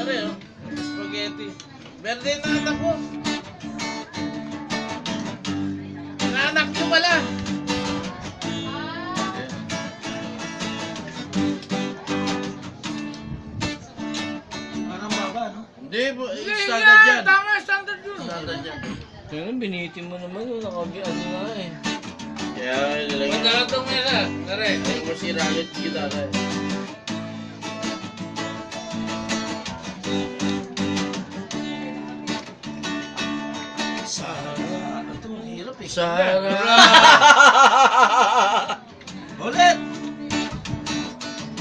pare, oh. Spaghetti. Berde na anak ko. Anak ko pala. Parang baba, no? Hindi, standard yan. Tama, standard yun. Standard yan. Kaya binitin mo naman yun, nakabian na eh. Kaya nilagyan. Magkalatong nila. Tare. Ay, masira agad kita tayo. Sahara. Ito, mahirap eh. Sahara. Ulit!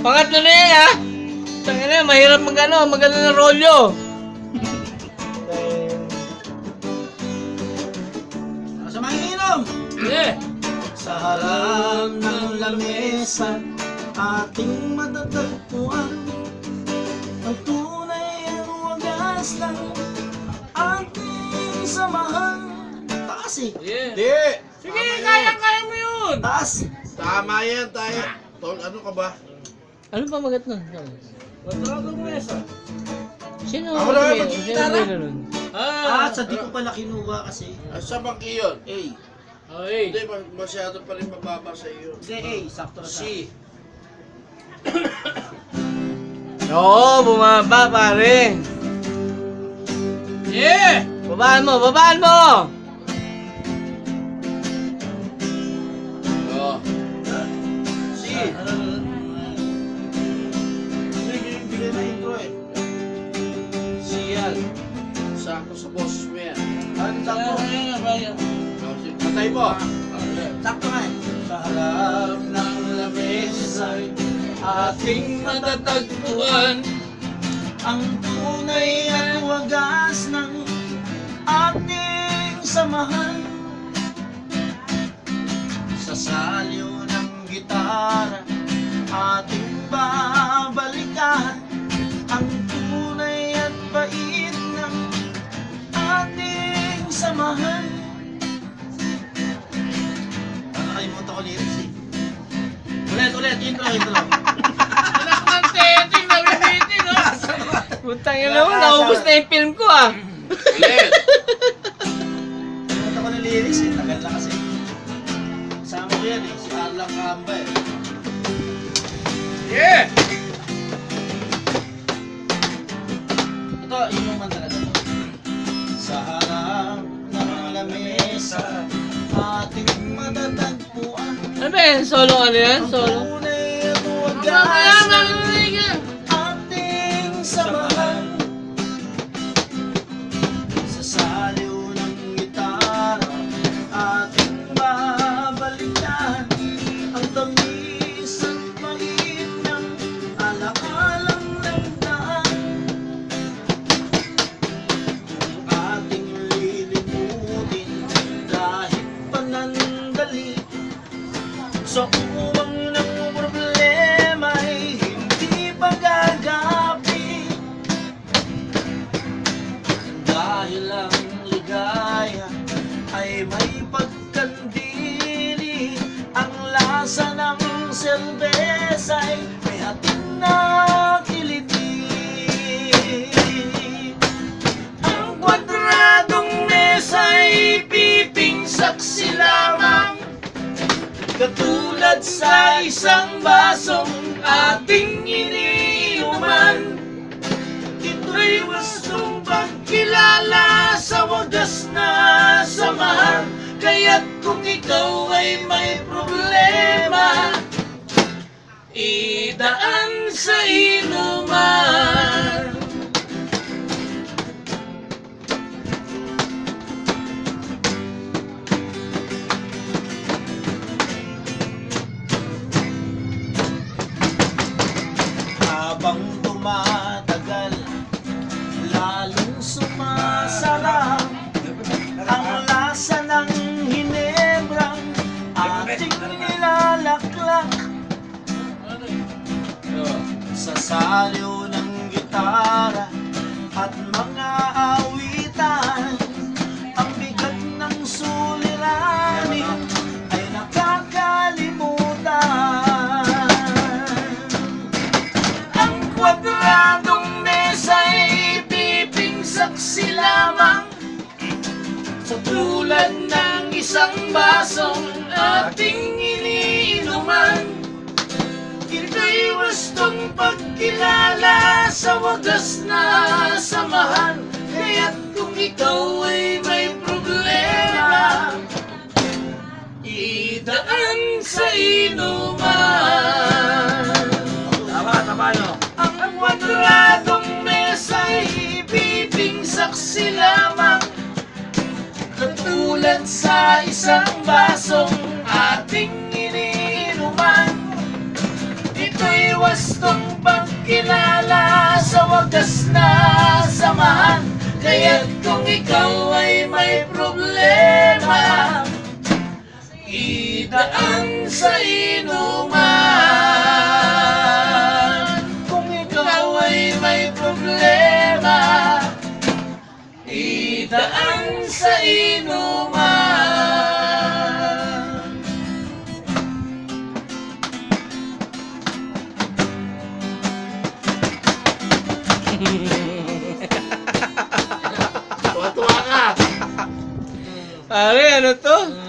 Pangatlo na yan ha! Tangin na, mahirap magano ng rolyo. Sa manginom! Yeah. Sa harap ng lamesa, ating matatagpuan ang tunay ang wagas ng ating samahan. Taas eh! Yeah. Hindi. Sige, kaya mo yun. Taas! Tama yan tayo. Tol, ano ka ba? Ano pa magat nun? Magkalatong mesa. Sino Ako na may- ba sino gitara? may nun? Sa di ko pala kinuha kasi. Sa bangki yun. A. Okay. Hindi, masyado pa rin mababa sa iyo. Hindi A, sakto na sa C. Oo, bumaba pare. Yeah. Babaan mo, babaan mo! Oo. C. Bigay na intro eh. C yan. Sakto sa boses mo yan. Ano sakto? Patay mo. Sakto nga eh. Sa harap ng lamesa, ating Matatagpuan. ang tunay at wagas ng ating samahan. Sa salyo ng gitara, ating babalikan ang tunay at bait ng ating samahan. Nakalimutan ko lyrics eh. Ulit, intro. Anak ng teting na bibitin, no? Putang ina mo, naubos na yung film ko ah. Ulit. Nakalimutan ko na lyrics eh. Tagal na kasi. Kasama ko yan eh. Si Arla Camba eh. Yeah. Ito, inuman talaga to. Sa harap ng lamesa, ating matatagpuan. Ano ba yan? Solo ano yan? Solo? Ang tunay at Mamaya, wagas ng marinig yan. ating samahan. Sa saliw ng gitara, ating babalikan ang tamis at mait ng alakalang nagdaan. Kung ating lilimutin kahit panandali, sa uwang ng problema ay hindi pagagapi. Dahil ang ligaya ay may pagkandili, ang lasa ng serbesa ay may hatid na kiliti. Ang kwadradong mesa ay piping saksi lamang, katulad sa isang basong ating iniinuman. Ito'y wastong pagkilala sa wagas na samahan. Kaya't kung ikaw ay may problema, idaan sa inuman. Habang tumatagal, lalong sumasarap ang lasa ng hinebrang ating nilalaklak. Sa salyo ng gitara at mga awitan, ang bigat ng suliranin ay nakakalimutan. Ang kwadradong mesa ay tulad ng isang basong ating iniinuman. Ito'y wastong pagkilala sa wagas na samahan. Kaya't kung ikaw ay may problema, idaan sa inuman. Tama no? Ang kwadradong mesa'y ibibing saksi lamang, katulad sa isang basong ating iniinuman. Ito'y wastong pagkilala sa wagas na samahan. Kaya't kung ikaw ay may problema, idaan sa inuman. Kung ikaw ay may problema, idaan sa inuman. Tuwa-tuwa ka. Pare, ano to?